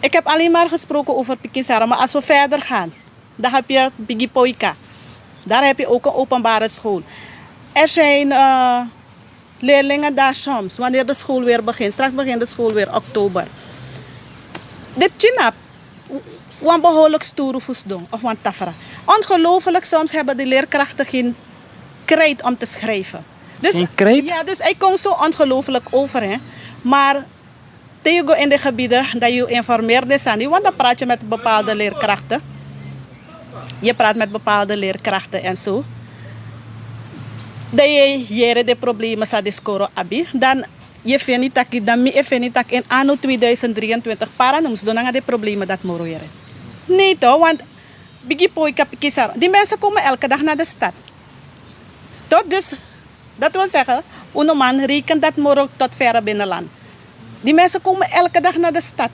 Ik heb alleen maar gesproken over Pikisara, maar als we verder gaan, dan heb je Bigipoika. Daar heb je ook een openbare school. Er zijn leerlingen daar soms, wanneer de school weer begint. Straks begint de school weer oktober. Dit chinap, wan behoorlijk stoere doen of wan tafra. Ongelooflijk, soms hebben de leerkrachten geen krijt om te schrijven. Dus, geen krijt? Ja, dus hij komt zo ongelooflijk over. Hè. Maar tegen in de gebieden dat je informeert zijn, want dan praat je met bepaalde leerkrachten. Je praat met bepaalde leerkrachten en zo. Dat je de problemen sa discoro abi, dan je vindt niet dat in anno 2023 para noems doen de problemen dat moroeren. Nee toch, want bigi poika pikisar. Die mensen komen elke dag naar de stad. Tot dus, dat wil zeggen, een man rekent dat moro tot verre binnenland. Die mensen komen elke dag naar de stad.